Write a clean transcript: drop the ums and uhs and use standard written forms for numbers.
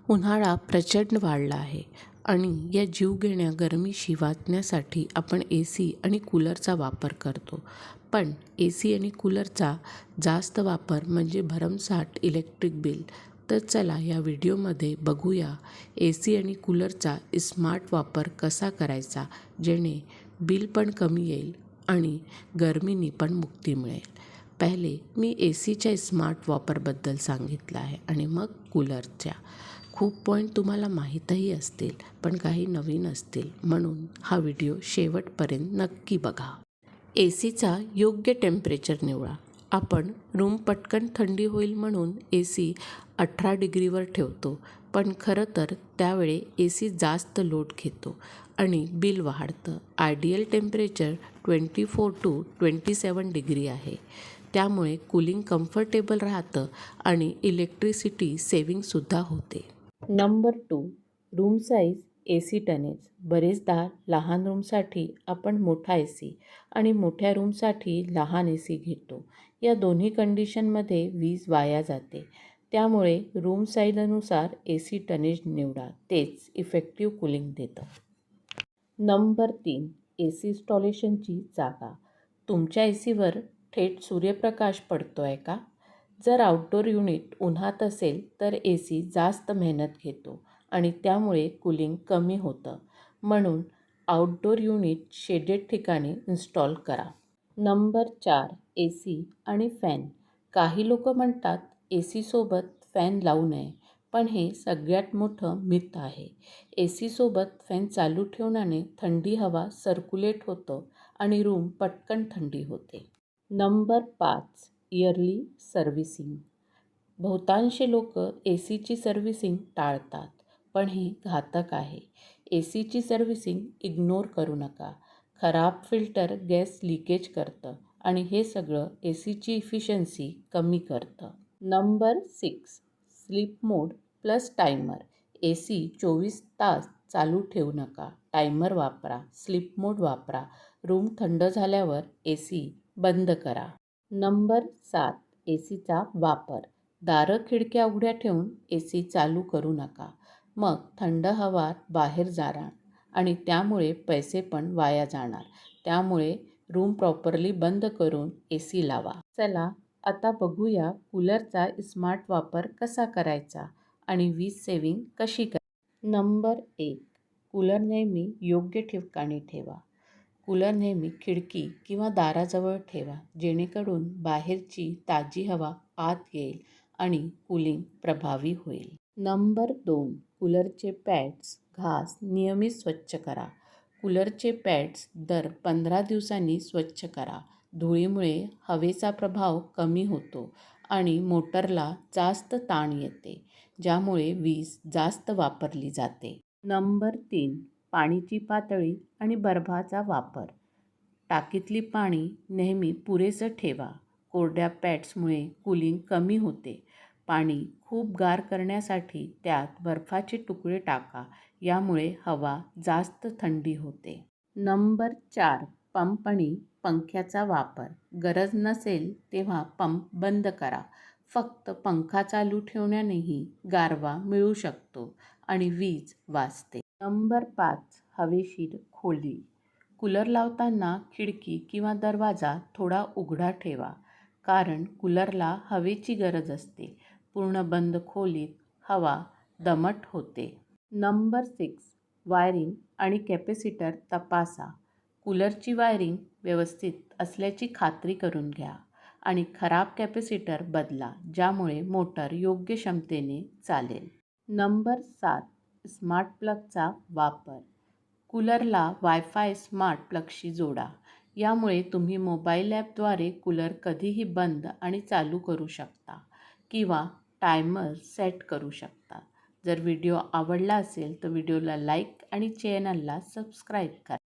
उन्हाळा प्रचंड वाढला आहे आणि या जीवघेण्या गरमीशी वाचण्यासाठी आपण ए सी आणि कूलरचा वापर करतो. पण ए सी आणि कूलरचा जास्त वापर म्हणजे भरमसाठ इलेक्ट्रिक बिल. तर चला या व्हिडिओमध्ये बघूया ए सी आणि कूलरचा स्मार्ट वापर कसा करायचा, जेणे बिल पण कमी येईल आणि गरमीनी पण मुक्ती मिळेल. पहिले मी ए सीच्या स्मार्ट वापरबद्दल सांगितलं आहे आणि मग कूलरच्या. खूप पॉईंट तुम्हाला माहीतही असतील, पण काही नवीन असतील, म्हणून हा व्हिडिओ शेवटपर्यंत नक्की बघा. ए सीचा योग्य टेम्परेचर निवडा. आपण रूम पटकन थंडी होईल म्हणून ए सी 18 डिग्रीवर ठेवतो, पण खरं तर त्यावेळी ए सी जास्त लोड घेतो आणि बिल वाढतं. आयडियल टेम्परेचर 24 to 27 डिग्री आहे. त्यामुळे कूलिंग कम्फर्टेबल राहतं आणि इलेक्ट्रिसिटी सेव्हिंगसुद्धा होते. नंबर 2, रूम साईज ए सी टनेज. बरेचदा लहान रूमसाठी आपण मोठा ए सी आणि मोठ्या रूमसाठी लहान ए सी घेतो. या दोन्ही कंडिशनमध्ये वीज वाया जाते. त्यामुळे रूम साईजनुसार ए सी टनेज निवडा, तेच इफेक्टिव्ह कूलिंग देतं. नंबर 3, ए सी इन्स्टॉलेशनची जागा. तुमच्या ए सीवर थेट सूर्यप्रकाश पडतो आहे का? जर आउटडोर युनिट उन्हात असेल तर ए सी जास्त मेहनत घेतो आणि त्यामुळे कूलिंग कमी होतं. म्हणून आउटडोर युनिट शेडेड ठिकाणी इन्स्टॉल करा. नंबर 4, ए सी आणि फॅन. काही लोक म्हणतात ए सीसोबत फॅन लावू नये, पण हे सगळ्यात मोठं मिथ आहे. ए सीसोबत फॅन चालू ठेवण्याने थंडी हवा सर्क्युलेट होतं आणि रूम पटकन थंडी होते. Number 5, yearly servicing. बहुतांश लोक ए सीची सर्व्हिसिंग टाळतात, पण हे घातक आहे. ए सीची सर्व्हिसिंग इग्नोर करू नका. खराब फिल्टर गॅस लिकेज करतं आणि हे सगळं ए सीची इफिशियन्सी कमी करतं. नंबर 6, स्लीप मोड प्लस टायमर. ए सी 24 तास चालू ठेवू नका. टायमर वापरा, स्लीप मोड वापरा. रूम थंड झाल्यावर ए सी बंद करा. नंबर 7, ए सीचा वापर. दारं खिडक्या उघड्या ठेवून ए सी चालू करू नका. मग थंड हवा बाहेर जाणार आणि त्यामुळे पैसे पण वाया जाणार. त्यामुळे रूम प्रॉपरली बंद करून ए सी लावा. चला आता बघूया कूलरचा स्मार्ट वापर कसा करायचा आणि वीज सेव्हिंग कशी करायची. नंबर 1, कूलर नेहमी योग्य ठिकाणी ठेवा. कूलर नेहमी खिडकी किंवा दाराजवळ ठेवा, जेणेकरून बाहेरची ताजी हवा आत येईल आणि कूलिंग प्रभावी होईल. नंबर 2, कूलरचे पॅड्स, घास नियमित स्वच्छ करा. कूलरचे पॅड्स दर 15 दिवसांनी स्वच्छ करा. धुळीमुळे हवेचा प्रभाव कमी होतो आणि मोटरला जास्त ताण येते, ज्यामुळे वीज जास्त वापरली जाते. नंबर 3, पाण्याची पातळी आणि बर्फाचा वापर. टाकीतली पाणी नेहमी पुरेसं ठेवा. कोरड्या पॅड्समुळे कूलिंग कमी होते. पाणी खूप गार करण्यासाठी त्यात बर्फाचे तुकडे टाका. यामुळे हवा जास्त थंडी होते. नंबर 4, पंप आणि पंख्याचा वापर. गरज नसेल तेव्हा पंप बंद करा. फक्त पंखा चालू ठेवण्यानेही गारवा मिळू शकतो आणि वीज वाचते. नंबर 5, हवेशीर खोली. कूलर लावताना खिडकी किंवा दरवाजा थोडा उघडा ठेवा, कारण कूलरला हवेची गरज असते. पूर्ण बंद खोलीत हवा दमट होते. नंबर 6, वायरिंग आणि कॅपॅसिटर तपासा. कूलरची वायरिंग व्यवस्थित असल्याची खात्री करून घ्या आणि खराब कॅपॅसिटर बदला, ज्यामुळे मोटर योग्य क्षमतेने चालेल. नंबर 7, स्मार्ट प्लगचा वापर. कूलरला वायफाय स्मार्ट प्लगशी जोडा. यामुळे तुम्ही मोबाईल ॲपद्वारे कूलर कधीही बंद आणि चालू करू शकता किंवा टायमर सेट करू शकता. जर व्हिडिओ आवडला असेल तर व्हिडिओला लाईक आणि चॅनलला सबस्क्राईब करा.